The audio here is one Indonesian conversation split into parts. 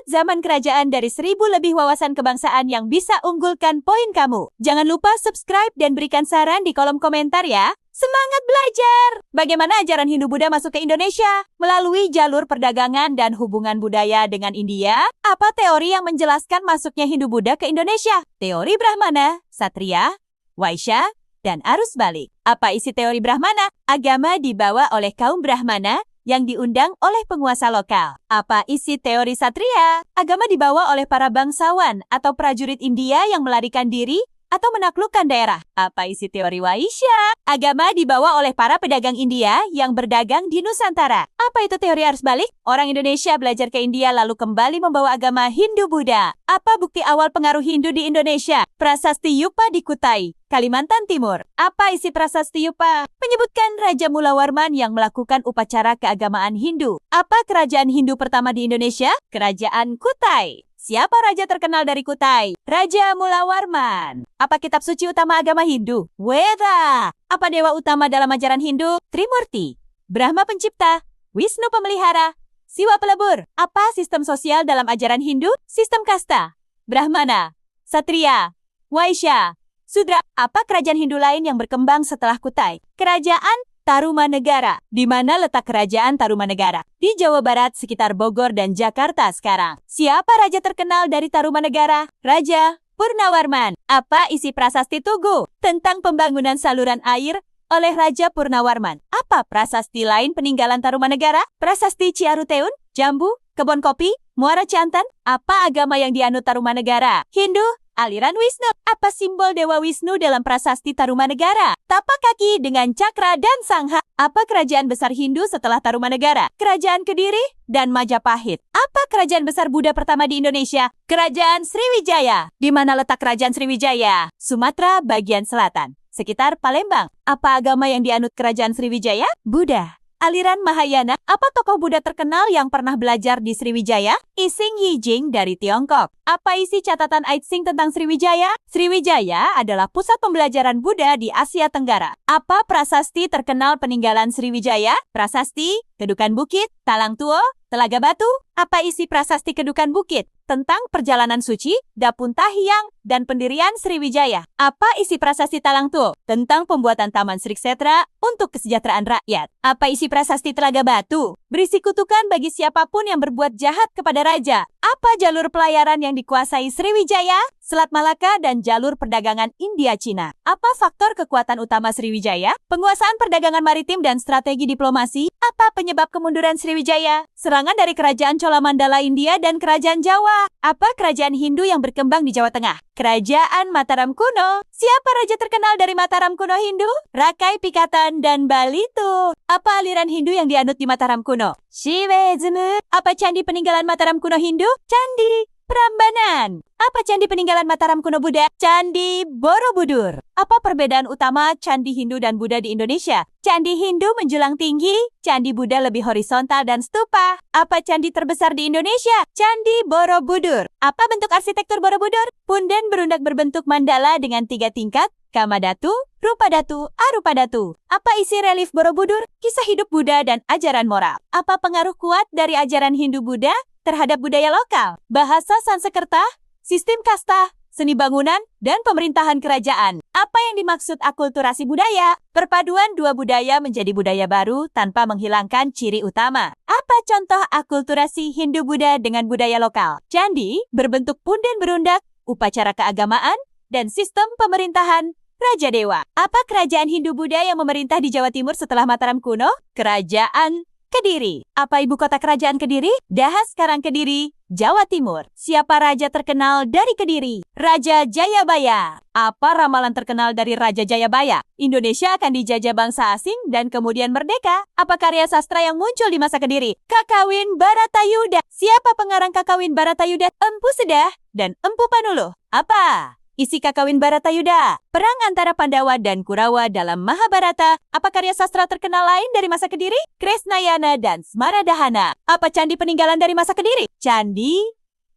Sudut zaman kerajaan dari 1000 lebih wawasan kebangsaan yang bisa unggulkan poin kamu. Jangan lupa subscribe dan berikan saran di kolom komentar ya. Semangat belajar! Bagaimana ajaran Hindu-Buddha masuk ke Indonesia? Melalui jalur perdagangan dan hubungan budaya dengan India? Apa teori yang menjelaskan masuknya Hindu-Buddha ke Indonesia? Teori Brahmana, Satria, Vaishya, dan arus balik. Apa isi teori Brahmana? Agama dibawa oleh kaum Brahmana yang diundang oleh penguasa lokal. Apa isi teori Satria? Agama dibawa oleh para bangsawan atau prajurit India yang melarikan diri atau menaklukkan daerah. Apa isi teori Vaishya? Agama dibawa oleh para pedagang India yang berdagang di Nusantara. Apa itu teori arus balik? Orang Indonesia belajar ke India lalu kembali membawa agama Hindu-Buddha. Apa bukti awal pengaruh Hindu di Indonesia? Prasasti Yupa di Kutai, Kalimantan Timur. Apa isi prasasti Yupa? Menyebutkan Raja Mulawarman yang melakukan upacara keagamaan Hindu. Apa kerajaan Hindu pertama di Indonesia? Kerajaan Kutai. Siapa raja terkenal dari Kutai? Raja Mulawarman. Apa kitab suci utama agama Hindu? Weda. Apa dewa utama dalam ajaran Hindu? Trimurti. Brahma pencipta, Wisnu pemelihara, Siwa pelebur. Apa sistem sosial dalam ajaran Hindu? Sistem kasta. Brahmana, Satria, Vaishya, Sudra. Apa kerajaan Hindu lain yang berkembang setelah Kutai? Kerajaan Tarumanegara. Di mana letak kerajaan Tarumanegara? Di Jawa Barat sekitar Bogor dan Jakarta sekarang. Siapa raja terkenal dari Tarumanegara? Raja Purnawarman. Apa isi prasasti Tugu? Tentang pembangunan saluran air oleh Raja Purnawarman. Apa prasasti lain peninggalan Tarumanegara? Prasasti Ciaruteun, Jambu, Kebon Kopi, Muara Ciantan. Apa agama yang dianut Tarumanegara? Hindu, aliran Wisnu. Apa simbol Dewa Wisnu dalam prasasti Tarumanegara? Tapak kaki dengan cakra dan sangha. Apa kerajaan besar Hindu setelah Tarumanegara? Kerajaan Kediri dan Majapahit. Apa kerajaan besar Buddha pertama di Indonesia? Kerajaan Sriwijaya. Di mana letak kerajaan Sriwijaya? Sumatera bagian selatan, sekitar Palembang. Apa agama yang dianut kerajaan Sriwijaya? Buddha. Aliran Mahayana. Apa tokoh Buddha terkenal yang pernah belajar di Sriwijaya? Ising Yijing dari Tiongkok. Apa isi catatan Aitsing tentang Sriwijaya? Sriwijaya adalah pusat pembelajaran Buddha di Asia Tenggara. Apa prasasti terkenal peninggalan Sriwijaya? Prasasti Kedukan Bukit, Talang Tuo, Telaga Batu. Apa isi prasasti Kedukan Bukit? Tentang perjalanan suci, Dapun Tahyang, dan pendirian Sriwijaya. Apa isi prasasti Talang Tuo? Tentang pembuatan Taman Sri Kshetra untuk kesejahteraan rakyat. Apa isi prasasti Telaga Batu? Berisi kutukan bagi siapapun yang berbuat jahat kepada raja. Apa jalur pelayaran yang dikuasai Sriwijaya? Selat Malaka dan jalur perdagangan India-Cina. Apa faktor kekuatan utama Sriwijaya? Penguasaan perdagangan maritim dan strategi diplomasi. Apa penyebab kemunduran Sriwijaya? Serangan dari kerajaan Cholamandala India dan kerajaan Jawa. Apa kerajaan Hindu yang berkembang di Jawa Tengah? Kerajaan Mataram kuno. Siapa raja terkenal dari Mataram kuno Hindu? Rakai Pikatan dan Balitu. Apa aliran Hindu yang dianut di Mataram kuno? Shivaism. Apa candi peninggalan Mataram kuno Hindu? Candi Prambanan. Apa candi peninggalan Mataram kuno Buddha? Candi Borobudur. Apa perbedaan utama candi Hindu dan Buddha di Indonesia? Candi Hindu menjulang tinggi, candi Buddha lebih horizontal dan stupa. Apa candi terbesar di Indonesia? Candi Borobudur. Apa bentuk arsitektur Borobudur? Punden berundak berbentuk mandala dengan 3 tingkat, Kamadatu, Rupadatu, Arupadatu. Apa isi relief Borobudur? Kisah hidup Buddha dan ajaran moral. Apa pengaruh kuat dari ajaran Hindu-Buddha terhadap budaya lokal? Bahasa Sanskerta, sistem kasta, seni bangunan, dan pemerintahan kerajaan. Apa yang dimaksud akulturasi budaya? Perpaduan dua budaya menjadi budaya baru tanpa menghilangkan ciri utama. Apa contoh akulturasi Hindu-Buddha dengan budaya lokal? Candi berbentuk punden berundak, upacara keagamaan, dan sistem pemerintahan Raja Dewa. Apa kerajaan Hindu-Buddha yang memerintah di Jawa Timur setelah Mataram kuno? Kerajaan Kediri. Apa ibu kota kerajaan Kediri? Dahas Karang Kediri, Jawa Timur. Siapa raja terkenal dari Kediri? Raja Jayabaya. Apa ramalan terkenal dari Raja Jayabaya? Indonesia akan dijajah bangsa asing dan kemudian merdeka. Apa karya sastra yang muncul di masa Kediri? Kakawin Baratayuda. Siapa pengarang Kakawin Baratayuda? Empu Sedah dan Empu Panuluh. Apa isi Kakawin Baratayuda? Perang antara Pandawa dan Kurawa dalam Mahabharata. Apa karya sastra terkenal lain dari masa Kediri? Kresnayana dan Smaradahana. Apa candi peninggalan dari masa Kediri? Candi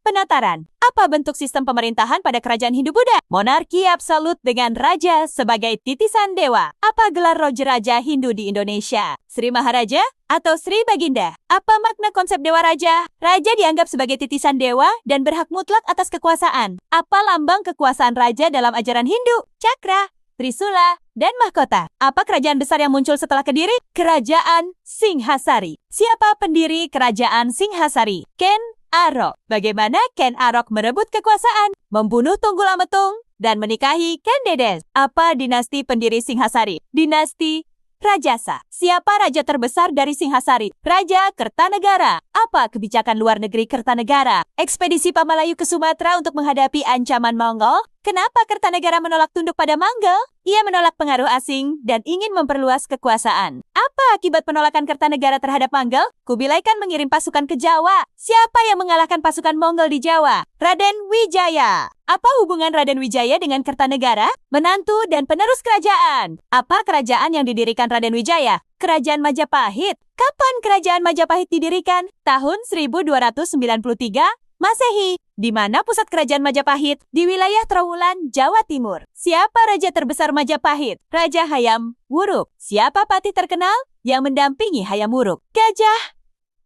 Penataran. Apa bentuk sistem pemerintahan pada kerajaan Hindu-Buddha? Monarki absolut dengan raja sebagai titisan dewa. Apa gelar raja Hindu di Indonesia? Sri Maharaja atau Sri Baginda? Apa makna konsep dewa raja? Raja dianggap sebagai titisan dewa dan berhak mutlak atas kekuasaan. Apa lambang kekuasaan raja dalam ajaran Hindu? Cakra, Trisula, dan mahkota. Apa kerajaan besar yang muncul setelah Kediri? Kerajaan Singhasari. Siapa pendiri kerajaan Singhasari? Ken Arok. Bagaimana Ken Arok merebut kekuasaan, membunuh Tunggul Ametung, dan menikahi Ken Dedes? Apa dinasti pendiri Singhasari? Dinasti Rajasa. Siapa raja terbesar dari Singhasari? Raja Kertanegara. Apa kebijakan luar negeri Kertanegara? Ekspedisi Pamalayu ke Sumatera untuk menghadapi ancaman Mongol? Kenapa Kertanegara menolak tunduk pada Mongol? Ia menolak pengaruh asing dan ingin memperluas kekuasaan. Apa akibat penolakan Kertanegara terhadap Mongol? Kubilai Khan mengirim pasukan ke Jawa. Siapa yang mengalahkan pasukan Mongol di Jawa? Raden Wijaya. Apa hubungan Raden Wijaya dengan Kertanegara? Menantu dan penerus kerajaan. Apa kerajaan yang didirikan Raden Wijaya? Kerajaan Majapahit. Kapan kerajaan Majapahit didirikan? Tahun 1293 Masehi. Di mana pusat kerajaan Majapahit? Di wilayah Trowulan, Jawa Timur. Siapa raja terbesar Majapahit? Raja Hayam Wuruk. Siapa patih terkenal yang mendampingi Hayam Wuruk? Gajah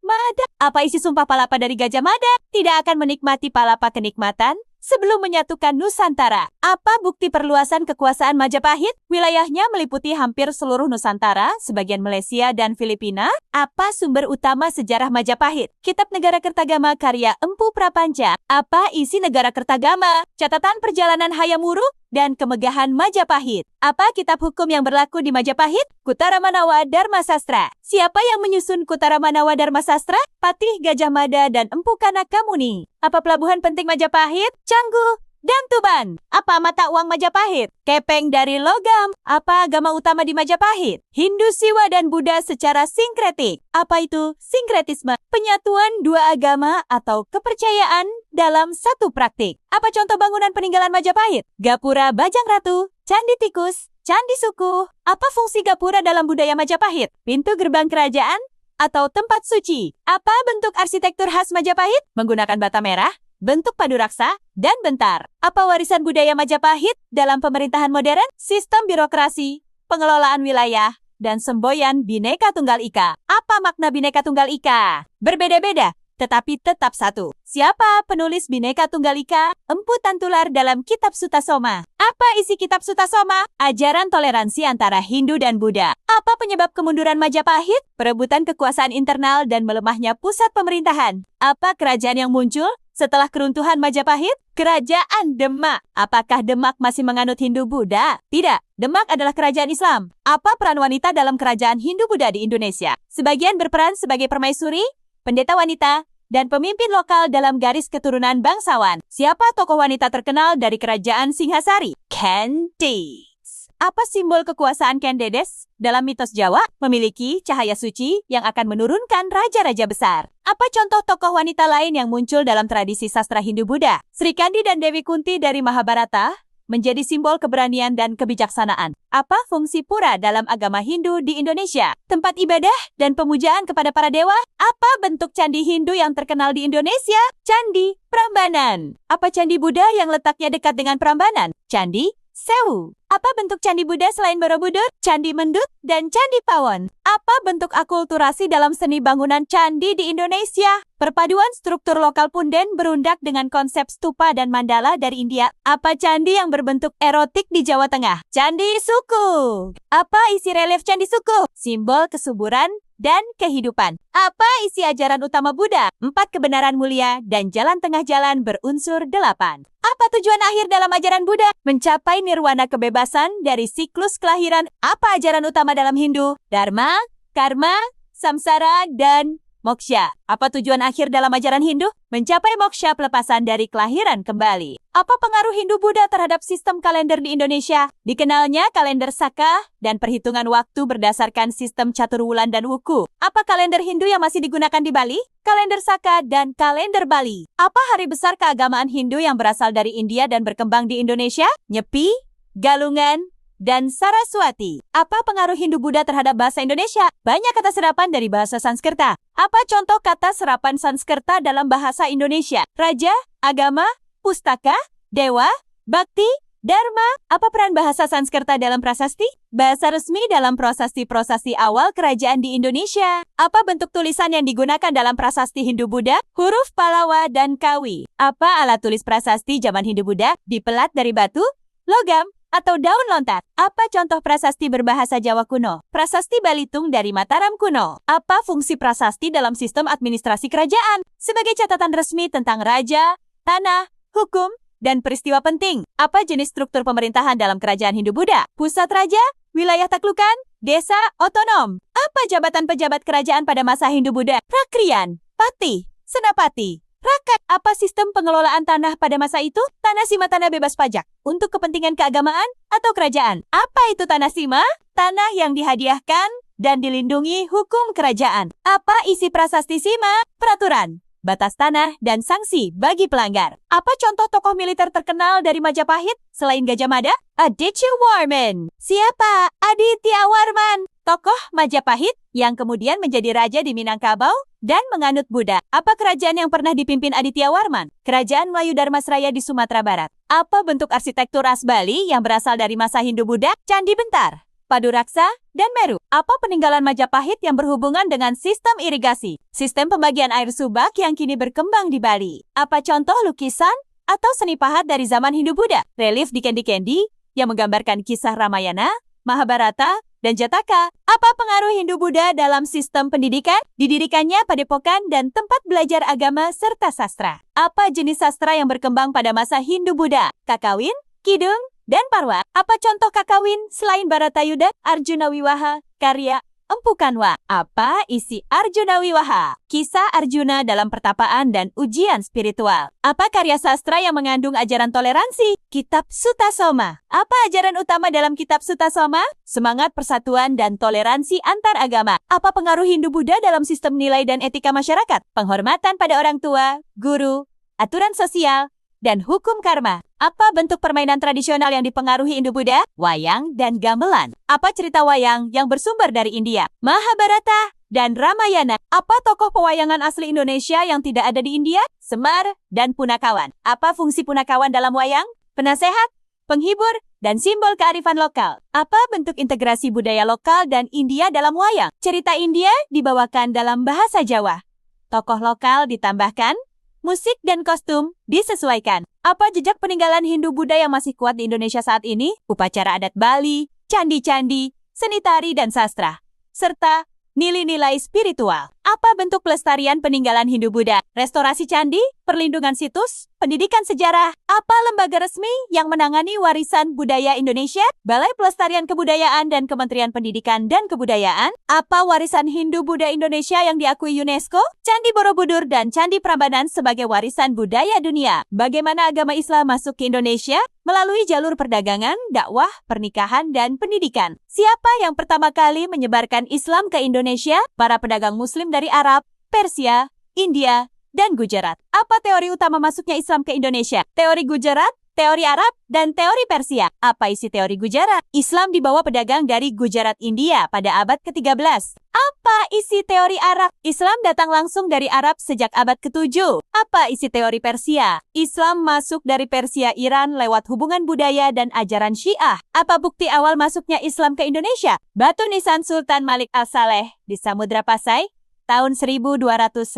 Mada. Apa isi sumpah palapa dari Gajah Mada? Tidak akan menikmati palapa kenikmatan sebelum menyatukan Nusantara. Apa bukti perluasan kekuasaan Majapahit? Wilayahnya meliputi hampir seluruh Nusantara, sebagian Malaysia dan Filipina. Apa sumber utama sejarah Majapahit? Kitab Negara Kertagama karya Empu Prapanca. Apa isi Negara Kertagama? Catatan perjalanan Hayam Wuruk dan kemegahan Majapahit. Apa kitab hukum yang berlaku di Majapahit? Kutaramanawa Dharma Sastra. Siapa yang menyusun Kutaramanawa Dharma Sastra? Patih Gajah Mada dan Empu Kanakamuni. Apa pelabuhan penting Majapahit? Canggu dan Tuban. Apa mata uang Majapahit? Kepeng dari logam. Apa agama utama di Majapahit? Hindu, Siwa, dan Buddha secara sinkretik. Apa itu sinkretisme? Penyatuan dua agama atau kepercayaan dalam satu praktik. Apa contoh bangunan peninggalan Majapahit? Gapura Bajang Ratu, Candi Tikus, Candi Suku. Apa fungsi gapura dalam budaya Majapahit? Pintu gerbang kerajaan atau tempat suci. Apa bentuk arsitektur khas Majapahit? Menggunakan bata merah, bentuk padu raksa, dan bentar. Apa warisan budaya Majapahit dalam pemerintahan modern? Sistem birokrasi, pengelolaan wilayah, dan semboyan Bhinneka Tunggal Ika. Apa makna Bhinneka Tunggal Ika? Berbeda-beda, tetapi tetap satu. Siapa penulis Bhinneka Tunggal Ika? Empu Tantular dalam Kitab Sutasoma. Apa isi Kitab Sutasoma? Ajaran toleransi antara Hindu dan Buddha. Apa penyebab kemunduran Majapahit? Perebutan kekuasaan internal dan melemahnya pusat pemerintahan. Apa kerajaan yang muncul setelah keruntuhan Majapahit? Kerajaan Demak. Apakah Demak masih menganut Hindu-Buddha? Tidak. Demak adalah kerajaan Islam. Apa peran wanita dalam kerajaan Hindu-Buddha di Indonesia? Sebagian berperan sebagai permaisuri, pendeta wanita, dan pemimpin lokal dalam garis keturunan bangsawan. Siapa tokoh wanita terkenal dari kerajaan Singhasari? Candice. Apa simbol kekuasaan Ken Dedes? Dalam mitos Jawa, memiliki cahaya suci yang akan menurunkan raja-raja besar. Apa contoh tokoh wanita lain yang muncul dalam tradisi sastra Hindu-Buddha? Sri Kandi dan Dewi Kunti dari Mahabharata menjadi simbol keberanian dan kebijaksanaan. Apa fungsi pura dalam agama Hindu di Indonesia? Tempat ibadah dan pemujaan kepada para dewa? Apa bentuk candi Hindu yang terkenal di Indonesia? Candi Prambanan. Apa candi Buddha yang letaknya dekat dengan Prambanan? Candi Sewu. Apa bentuk candi Buddha selain Borobudur, Candi Mendut, dan Candi Pawon? Apa bentuk akulturasi dalam seni bangunan candi di Indonesia? Perpaduan struktur lokal punden berundak dengan konsep stupa dan mandala dari India. Apa candi yang berbentuk erotik di Jawa Tengah? Candi Suku. Apa isi relief Candi Suku? Simbol kesuburan dan kehidupan. Apa isi ajaran utama Buddha? 4 kebenaran mulia dan jalan tengah jalan berunsur 8. Apa tujuan akhir dalam ajaran Buddha? Mencapai nirwana kebebasan dari siklus kelahiran. Apa ajaran utama dalam Hindu? Dharma, karma, samsara, dan moksha. Apa tujuan akhir dalam ajaran Hindu? Mencapai moksha pelepasan dari kelahiran kembali. Apa pengaruh Hindu-Buddha terhadap sistem kalender di Indonesia? Dikenalnya kalender Saka dan perhitungan waktu berdasarkan sistem catur wulan dan wuku. Apa kalender Hindu yang masih digunakan di Bali? Kalender Saka dan kalender Bali. Apa hari besar keagamaan Hindu yang berasal dari India dan berkembang di Indonesia? Nyepi, Galungan, dan Saraswati. Apa pengaruh Hindu-Buddha terhadap bahasa Indonesia? Banyak kata serapan dari bahasa Sanskerta. Apa contoh kata serapan Sanskerta dalam bahasa Indonesia? Raja, agama, pustaka, dewa, bakti, dharma. Apa peran bahasa Sanskerta dalam prasasti? Bahasa resmi dalam prasasti-prasasti awal kerajaan di Indonesia. Apa bentuk tulisan yang digunakan dalam prasasti Hindu-Buddha? Huruf Pallava dan Kawi. Apa alat tulis prasasti zaman Hindu-Buddha? Dipelat dari batu, logam, atau daun lontar. Apa contoh prasasti berbahasa Jawa kuno? Prasasti Balitung dari Mataram kuno. Apa fungsi prasasti dalam sistem administrasi kerajaan? Sebagai catatan resmi tentang raja, tanah, hukum, dan peristiwa penting. Apa jenis struktur pemerintahan dalam kerajaan Hindu-Buddha? Pusat raja, wilayah taklukan, desa, otonom. Apa jabatan pejabat kerajaan pada masa Hindu-Buddha? Prakriyan, pati, senapati, rakat. Apa sistem pengelolaan tanah pada masa itu? Tanah sima, tanah bebas pajak. Untuk kepentingan keagamaan atau kerajaan. Apa itu tanah sima? Tanah yang dihadiahkan dan dilindungi hukum kerajaan. Apa isi prasasti sima? Peraturan, batas tanah, dan sanksi bagi pelanggar. Apa contoh tokoh militer terkenal dari Majapahit selain Gajah Mada? Aditya Warman. Siapa Aditya Warman? Tokoh Majapahit yang kemudian menjadi raja di Minangkabau dan menganut Buddha. Apa kerajaan yang pernah dipimpin Aditya Warman? Kerajaan Melayu Dharmasraya di Sumatera Barat. Apa bentuk arsitektur khas Bali yang berasal dari masa Hindu-Buddha? Candi Bentar, Paduraksa, dan Meru. Apa peninggalan Majapahit yang berhubungan dengan sistem irigasi? Sistem pembagian air subak yang kini berkembang di Bali. Apa contoh lukisan atau seni pahat dari zaman Hindu-Buddha? Relief di Kendi-Kendi yang menggambarkan kisah Ramayana, Mahabharata, dan Jataka. Apa pengaruh Hindu-Buddha dalam sistem pendidikan? Didirikannya padepokan dan tempat belajar agama serta sastra. Apa jenis sastra yang berkembang pada masa Hindu-Buddha? Kakawin, Kidung, dan Parwa. Apa contoh kakawin selain Baratayuda? Arjuna Wiwaha, karya Empu Kanwa. Apa isi Arjuna Wiwaha? Kisah Arjuna dalam pertapaan dan ujian spiritual. Apa karya sastra yang mengandung ajaran toleransi? Kitab Sutasoma. Apa ajaran utama dalam Kitab Sutasoma? Semangat persatuan dan toleransi antar agama. Apa pengaruh Hindu-Buddha dalam sistem nilai dan etika masyarakat? Penghormatan pada orang tua, guru, aturan sosial, dan hukum karma. Apa bentuk permainan tradisional yang dipengaruhi Hindu-Buddha? Wayang dan gamelan. Apa cerita wayang yang bersumber dari India? Mahabharata dan Ramayana. Apa tokoh pewayangan asli Indonesia yang tidak ada di India? Semar dan Punakawan. Apa fungsi Punakawan dalam wayang? Penasehat, penghibur, dan simbol kearifan lokal. Apa bentuk integrasi budaya lokal dan India dalam wayang? Cerita India dibawakan dalam bahasa Jawa. Tokoh lokal ditambahkan, musik dan kostum disesuaikan. Apa jejak peninggalan Hindu-Buddha yang masih kuat di Indonesia saat ini? Upacara adat Bali, candi-candi, seni tari dan sastra, serta nilai-nilai spiritual. Apa bentuk pelestarian peninggalan Hindu-Buddha? Restorasi candi, perlindungan situs, pendidikan sejarah. Apa lembaga resmi yang menangani warisan budaya Indonesia? Balai Pelestarian Kebudayaan dan Kementerian Pendidikan dan Kebudayaan. Apa warisan Hindu-Buddha Indonesia yang diakui UNESCO? Candi Borobudur dan Candi Prambanan sebagai warisan budaya dunia. Bagaimana agama Islam masuk ke Indonesia? Melalui jalur perdagangan, dakwah, pernikahan, dan pendidikan. Siapa yang pertama kali menyebarkan Islam ke Indonesia? Para pedagang Muslim dari Arab, Persia, India, dan Gujarat. Apa teori utama masuknya Islam ke Indonesia? Teori Gujarat, teori Arab, dan teori Persia. Apa isi teori Gujarat? Islam dibawa pedagang dari Gujarat, India pada abad ke-13. Apa isi teori Arab? Islam datang langsung dari Arab sejak abad ke-7. Apa isi teori Persia? Islam masuk dari Persia Iran lewat hubungan budaya dan ajaran Syiah. Apa bukti awal masuknya Islam ke Indonesia? Batu nisan Sultan Malik Al-Saleh di Samudra Pasai tahun 1297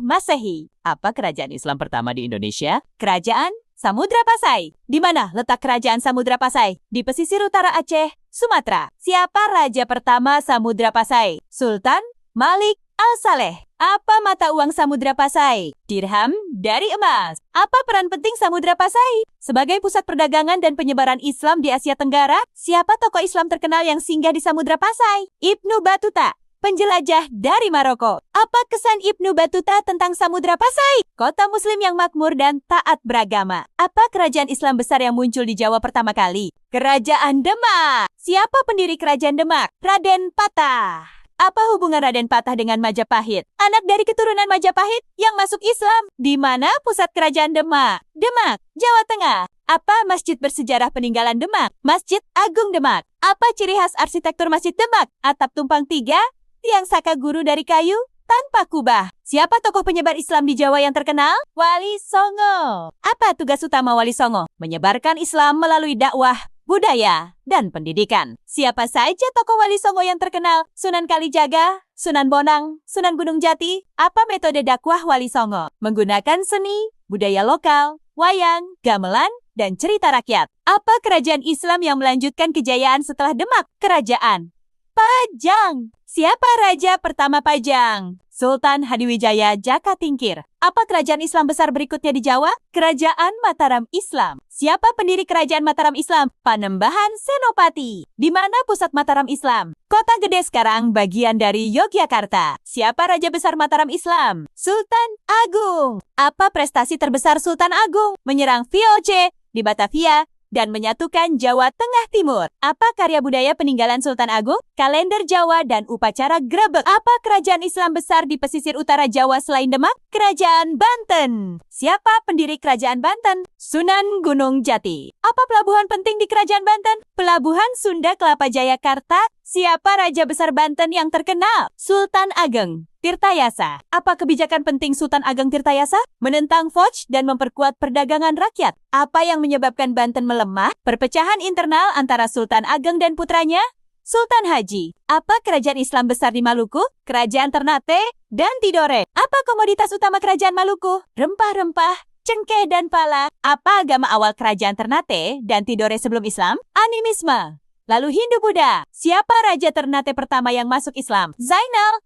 Masehi. Apa kerajaan Islam pertama di Indonesia? Kerajaan Samudra Pasai. Di mana letak kerajaan Samudra Pasai? Di pesisir utara Aceh, Sumatera. Siapa raja pertama Samudra Pasai? Sultan Malik Al-Saleh. Apa mata uang Samudra Pasai? Dirham dari emas. Apa peran penting Samudra Pasai? Sebagai pusat perdagangan dan penyebaran Islam di Asia Tenggara, siapa tokoh Islam terkenal yang singgah di Samudra Pasai? Ibnu Battuta, penjelajah dari Maroko. Apa kesan Ibnu Battuta tentang Samudra Pasai? Kota Muslim yang makmur dan taat beragama. Apa kerajaan Islam besar yang muncul di Jawa pertama kali? Kerajaan Demak. Siapa pendiri kerajaan Demak? Raden Patah. Apa hubungan Raden Patah dengan Majapahit? Anak dari keturunan Majapahit yang masuk Islam. Di mana pusat kerajaan Demak? Demak, Jawa Tengah. Apa masjid bersejarah peninggalan Demak? Masjid Agung Demak. Apa ciri khas arsitektur Masjid Demak? Atap tumpang tiga, tiang saka guru dari kayu, tanpa kubah. Siapa tokoh penyebar Islam di Jawa yang terkenal? Wali Songo. Apa tugas utama Wali Songo? Menyebarkan Islam melalui dakwah, budaya, dan pendidikan. Siapa saja tokoh Wali Songo yang terkenal? Sunan Kalijaga, Sunan Bonang, Sunan Gunung Jati. Apa metode dakwah Wali Songo? Menggunakan seni, budaya lokal, wayang, gamelan, dan cerita rakyat. Apa kerajaan Islam yang melanjutkan kejayaan setelah Demak? Kerajaan Pajang. Siapa raja pertama Pajang? Sultan Hadiwijaya Jaka Tingkir. Apa kerajaan Islam besar berikutnya di Jawa? Kerajaan Mataram Islam. Siapa pendiri kerajaan Mataram Islam? Panembahan Senopati. Di mana pusat Mataram Islam? Kota Gede sekarang bagian dari Yogyakarta. Siapa raja besar Mataram Islam? Sultan Agung. Apa prestasi terbesar Sultan Agung? Menyerang VOC di Batavia dan menyatukan Jawa Tengah Timur. Apa karya budaya peninggalan Sultan Agung? Kalender Jawa dan upacara grebek. Apa kerajaan Islam besar di pesisir utara Jawa selain Demak? Kerajaan Banten. Siapa pendiri kerajaan Banten? Sunan Gunung Jati. Apa pelabuhan penting di kerajaan Banten? Pelabuhan Sunda Kelapa Jayakarta. Siapa raja besar Banten yang terkenal? Sultan Ageng Tirtayasa. Apa kebijakan penting Sultan Ageng Tirtayasa? Menentang Foch dan memperkuat perdagangan rakyat. Apa yang menyebabkan Banten melemah? Perpecahan internal antara Sultan Ageng dan putranya? Sultan Haji. Apa kerajaan Islam besar di Maluku? Kerajaan Ternate dan Tidore. Apa komoditas utama kerajaan Maluku? Rempah-rempah, cengkeh dan pala. Apa agama awal kerajaan Ternate dan Tidore sebelum Islam? Animisme. Lalu Hindu-Buddha. Siapa raja Ternate pertama yang masuk Islam? Zainal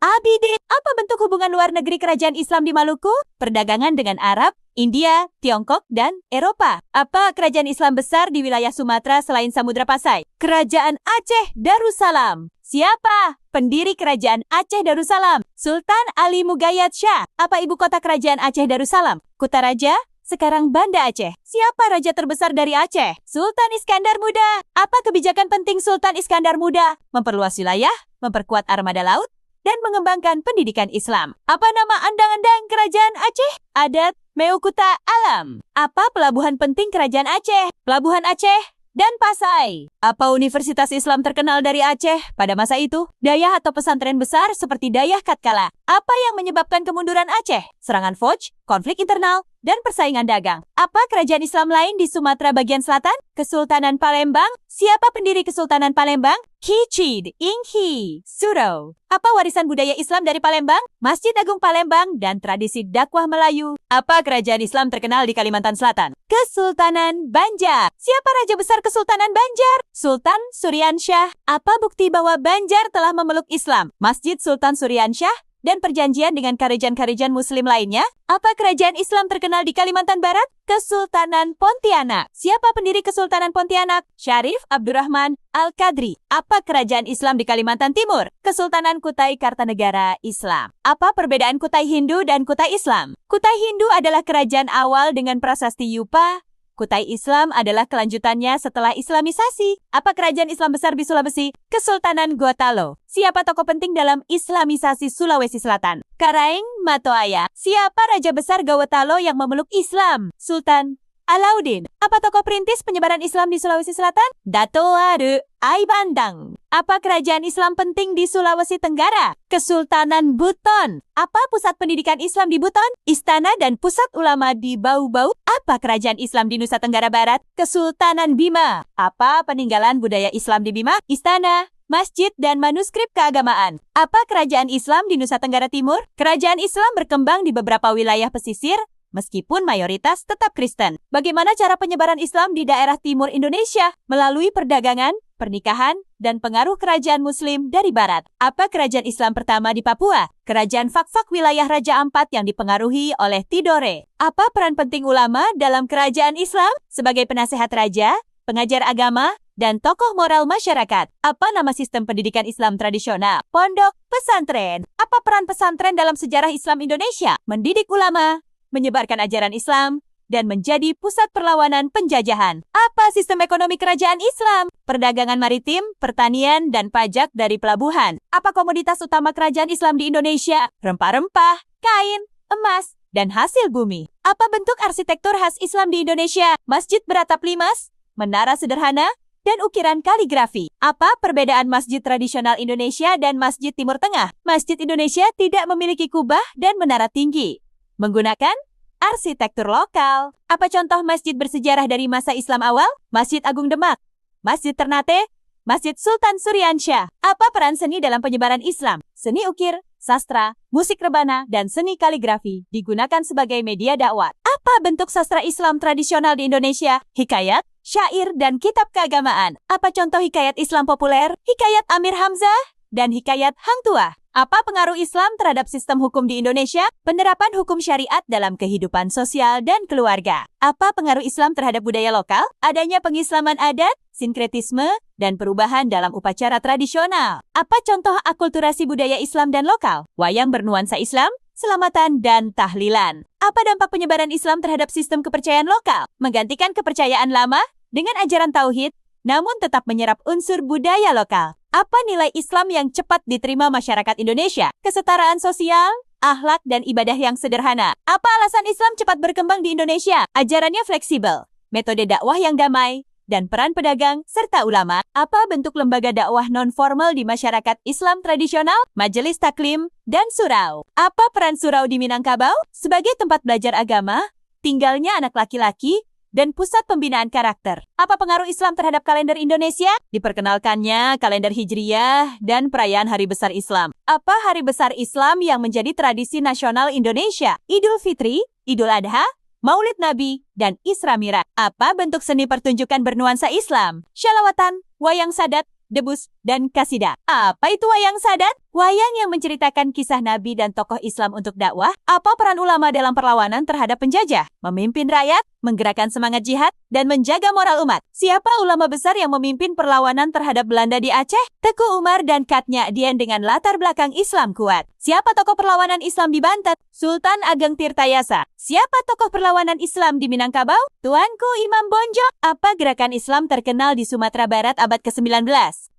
Abidin. Apa bentuk hubungan luar negeri kerajaan Islam di Maluku? Perdagangan dengan Arab, India, Tiongkok, dan Eropa. Apa kerajaan Islam besar di wilayah Sumatera selain Samudra Pasai? Kerajaan Aceh Darussalam. Siapa pendiri kerajaan Aceh Darussalam? Sultan Ali Mugayyad Shah. Apa ibu kota kerajaan Aceh Darussalam? Kutaraja, sekarang Banda Aceh. Siapa raja terbesar dari Aceh? Sultan Iskandar Muda. Apa kebijakan penting Sultan Iskandar Muda? Memperluas wilayah, memperkuat armada laut, dan mengembangkan pendidikan Islam. Apa nama andang-andang kerajaan Aceh? Adat Meukuta Alam. Apa pelabuhan penting kerajaan Aceh? Pelabuhan Aceh dan Pasai. Apa universitas Islam terkenal dari Aceh pada masa itu? Dayah atau pesantren besar seperti Dayah Katkala. Apa yang menyebabkan kemunduran Aceh? Serangan Foch, konflik internal, dan persaingan dagang. Apa kerajaan Islam lain di Sumatera bagian selatan? Kesultanan Palembang. Siapa pendiri Kesultanan Palembang? Kicid Inghi Suro. Apa warisan budaya Islam dari Palembang? Masjid Agung Palembang dan tradisi dakwah Melayu. Apa kerajaan Islam terkenal di Kalimantan Selatan? Kesultanan Banjar. Siapa raja besar Kesultanan Banjar? Sultan Suryansyah. Apa bukti bahwa Banjar telah memeluk Islam? Masjid Sultan Suryansyah dan perjanjian dengan kerajaan-kerajaan muslim lainnya? Apa kerajaan Islam terkenal di Kalimantan Barat? Kesultanan Pontianak. Siapa pendiri Kesultanan Pontianak? Syarif Abdurrahman Al-Qadri. Apa kerajaan Islam di Kalimantan Timur? Kesultanan Kutai Kartanegara Islam. Apa perbedaan Kutai Hindu dan Kutai Islam? Kutai Hindu adalah kerajaan awal dengan prasasti Yupa. Kutai Islam adalah kelanjutannya setelah Islamisasi. Apa kerajaan Islam besar di Sulawesi? Kesultanan Gotalo. Siapa tokoh penting dalam Islamisasi Sulawesi Selatan? Karaeng Matoaya. Siapa raja besar Gotalo yang memeluk Islam? Sultan Alauddin. Apa tokoh perintis penyebaran Islam di Sulawesi Selatan? Dato Aru Aibandang. Apa kerajaan Islam penting di Sulawesi Tenggara? Kesultanan Buton. Apa pusat pendidikan Islam di Buton? Istana dan pusat ulama di Bau-Bau. Apa kerajaan Islam di Nusa Tenggara Barat? Kesultanan Bima. Apa peninggalan budaya Islam di Bima? Istana, masjid, dan manuskrip keagamaan. Apa kerajaan Islam di Nusa Tenggara Timur? Kerajaan Islam berkembang di beberapa wilayah pesisir, meskipun mayoritas tetap Kristen. Bagaimana cara penyebaran Islam di daerah timur Indonesia? Melalui perdagangan, pernikahan, dan pengaruh kerajaan Muslim dari Barat. Apa kerajaan Islam pertama di Papua? Kerajaan Fakfak wilayah Raja Ampat yang dipengaruhi oleh Tidore. Apa peran penting ulama dalam kerajaan Islam? Sebagai penasehat raja, pengajar agama, dan tokoh moral masyarakat. Apa nama sistem pendidikan Islam tradisional? Pondok pesantren. Apa peran pesantren dalam sejarah Islam Indonesia? Mendidik ulama, menyebarkan ajaran Islam, dan menjadi pusat perlawanan penjajahan. Apa sistem ekonomi kerajaan Islam? Perdagangan maritim, pertanian, dan pajak dari pelabuhan. Apa komoditas utama kerajaan Islam di Indonesia? Rempah-rempah, kain, emas, dan hasil bumi. Apa bentuk arsitektur khas Islam di Indonesia? Masjid beratap limas, menara sederhana, dan ukiran kaligrafi. Apa perbedaan masjid tradisional Indonesia dan masjid Timur Tengah? Masjid Indonesia tidak memiliki kubah dan menara tinggi, menggunakan arsitektur lokal. Apa contoh masjid bersejarah dari masa Islam awal? Masjid Agung Demak, Masjid Ternate, Masjid Sultan Suryansyah. Apa peran seni dalam penyebaran Islam? Seni ukir, sastra, musik rebana, dan seni kaligrafi digunakan sebagai media dakwah. Apa bentuk sastra Islam tradisional di Indonesia? Hikayat, syair, dan kitab keagamaan. Apa contoh hikayat Islam populer? Hikayat Amir Hamzah dan hikayat Hang Tuah. Apa pengaruh Islam terhadap sistem hukum di Indonesia? Penerapan hukum syariat dalam kehidupan sosial dan keluarga. Apa pengaruh Islam terhadap budaya lokal? Adanya pengislaman adat, sinkretisme, dan perubahan dalam upacara tradisional. Apa contoh akulturasi budaya Islam dan lokal? Wayang bernuansa Islam, selamatan, dan tahlilan. Apa dampak penyebaran Islam terhadap sistem kepercayaan lokal? Menggantikan kepercayaan lama dengan ajaran tauhid, namun tetap menyerap unsur budaya lokal. Apa nilai Islam yang cepat diterima masyarakat Indonesia? Kesetaraan sosial, akhlak, dan ibadah yang sederhana. Apa alasan Islam cepat berkembang di Indonesia? Ajarannya fleksibel, metode dakwah yang damai, dan peran pedagang serta ulama. Apa bentuk lembaga dakwah non-formal di masyarakat Islam tradisional? Majelis Taklim dan surau. Apa peran surau di Minangkabau? Sebagai tempat belajar agama, tinggalnya anak laki-laki, dan pusat pembinaan karakter. Apa pengaruh Islam terhadap kalender Indonesia? Diperkenalkannya kalender Hijriyah dan perayaan Hari Besar Islam. Apa Hari Besar Islam yang menjadi tradisi nasional Indonesia? Idul Fitri, Idul Adha, Maulid Nabi, dan Isra Mi'raj. Apa bentuk seni pertunjukan bernuansa Islam? Syalawatan, wayang sadat, debus, dan kasidah. Apa itu wayang sadat? Wayang yang menceritakan kisah Nabi dan tokoh Islam untuk dakwah. Apa peran ulama dalam perlawanan terhadap penjajah? Memimpin rakyat, menggerakkan semangat jihad, dan menjaga moral umat. Siapa ulama besar yang memimpin perlawanan terhadap Belanda di Aceh? Teku Umar dan Katnya Dien dengan latar belakang Islam kuat. Siapa tokoh perlawanan Islam di Banten? Sultan Ageng Tirtayasa. Siapa tokoh perlawanan Islam di Minangkabau? Tuanku Imam Bonjol. Apa gerakan Islam terkenal di Sumatera Barat abad ke-19?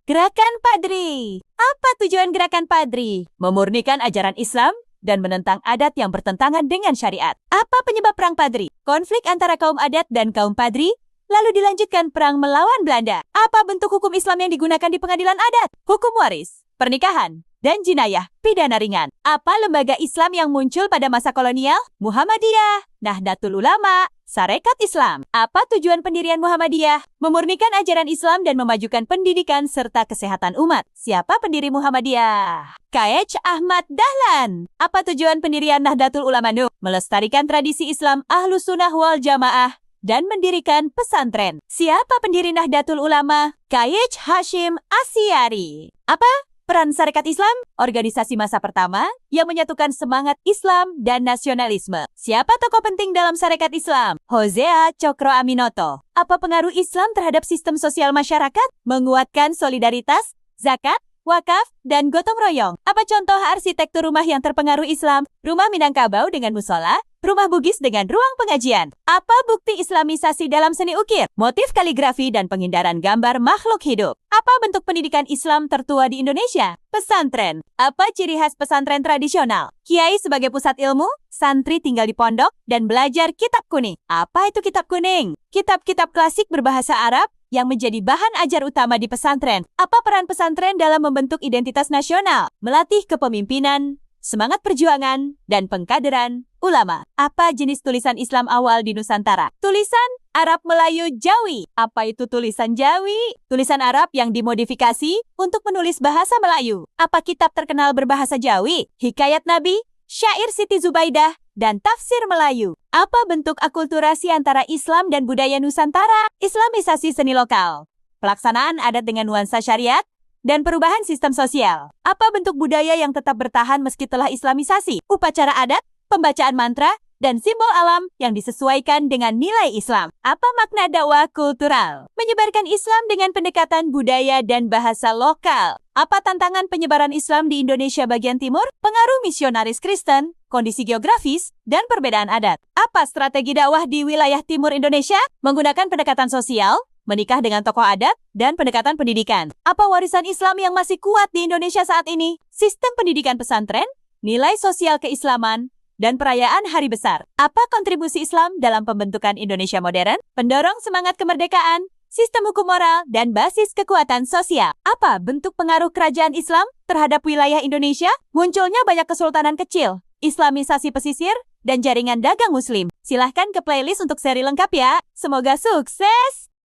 Gerakan Padri. Apa tujuan gerakan Padri? Memurnikan ajaran Islam dan menentang adat yang bertentangan dengan syariat. Apa penyebab perang Padri? Konflik antara kaum adat dan kaum Padri, lalu dilanjutkan perang melawan Belanda. Apa bentuk hukum Islam yang digunakan di pengadilan adat? Hukum waris, pernikahan, dan jinayah, pidana ringan. Apa lembaga Islam yang muncul pada masa kolonial? Muhammadiyah, Nahdlatul Ulama, Sarekat Islam. Apa tujuan pendirian Muhammadiyah? Memurnikan ajaran Islam dan memajukan pendidikan serta kesehatan umat. Siapa pendiri Muhammadiyah? K.H. Ahmad Dahlan. Apa tujuan pendirian Nahdlatul Ulama? Melestarikan tradisi Islam Ahlus Sunnah wal Jamaah dan mendirikan pesantren. Siapa pendiri Nahdlatul Ulama? K.H. Hashim Asy'ari. Apa peran Sarekat Islam? Organisasi masa pertama yang menyatukan semangat Islam dan nasionalisme. Siapa tokoh penting dalam Sarekat Islam? Hosea Cokro Aminoto. Apa pengaruh Islam terhadap sistem sosial masyarakat? Menguatkan solidaritas, zakat, wakaf, dan gotong royong. Apa contoh arsitektur rumah yang terpengaruh Islam? Rumah Minangkabau dengan musola, rumah Bugis dengan ruang pengajian. Apa bukti Islamisasi dalam seni ukir? Motif kaligrafi dan penghindaran gambar makhluk hidup. Apa bentuk pendidikan Islam tertua di Indonesia? Pesantren. Apa ciri khas pesantren tradisional? Kiai sebagai pusat ilmu, santri tinggal di pondok, dan belajar kitab kuning. Apa itu kitab kuning? Kitab-kitab klasik berbahasa Arab yang menjadi bahan ajar utama di pesantren. Apa peran pesantren dalam membentuk identitas nasional? Melatih kepemimpinan, semangat perjuangan, dan pengkaderan ulama. Apa jenis tulisan Islam awal di Nusantara? Tulisan Arab Melayu Jawi. Apa itu tulisan Jawi? Tulisan Arab yang dimodifikasi untuk menulis bahasa Melayu. Apa kitab terkenal berbahasa Jawi? Hikayat Nabi, Syair Siti Zubaidah, dan Tafsir Melayu. Apa bentuk akulturasi antara Islam dan budaya Nusantara? Islamisasi seni lokal, pelaksanaan adat dengan nuansa syariat, dan perubahan sistem sosial. Apa bentuk budaya yang tetap bertahan meski telah Islamisasi? Upacara adat, pembacaan mantra, dan simbol alam yang disesuaikan dengan nilai Islam. Apa makna dakwah kultural? Menyebarkan Islam dengan pendekatan budaya dan bahasa lokal. Apa tantangan penyebaran Islam di Indonesia bagian timur? Pengaruh misionaris Kristen, kondisi geografis, dan perbedaan adat. Apa strategi dakwah di wilayah timur Indonesia? Menggunakan pendekatan sosial, menikah dengan tokoh adat, dan pendekatan pendidikan. Apa warisan Islam yang masih kuat di Indonesia saat ini? Sistem pendidikan pesantren, nilai sosial keislaman, dan perayaan hari besar. Apa kontribusi Islam dalam pembentukan Indonesia modern? Pendorong semangat kemerdekaan, sistem hukum moral, dan basis kekuatan sosial. Apa bentuk pengaruh kerajaan Islam terhadap wilayah Indonesia? Munculnya banyak kesultanan kecil, Islamisasi pesisir, dan jaringan dagang muslim. Silahkan ke playlist untuk seri lengkap ya. Semoga sukses!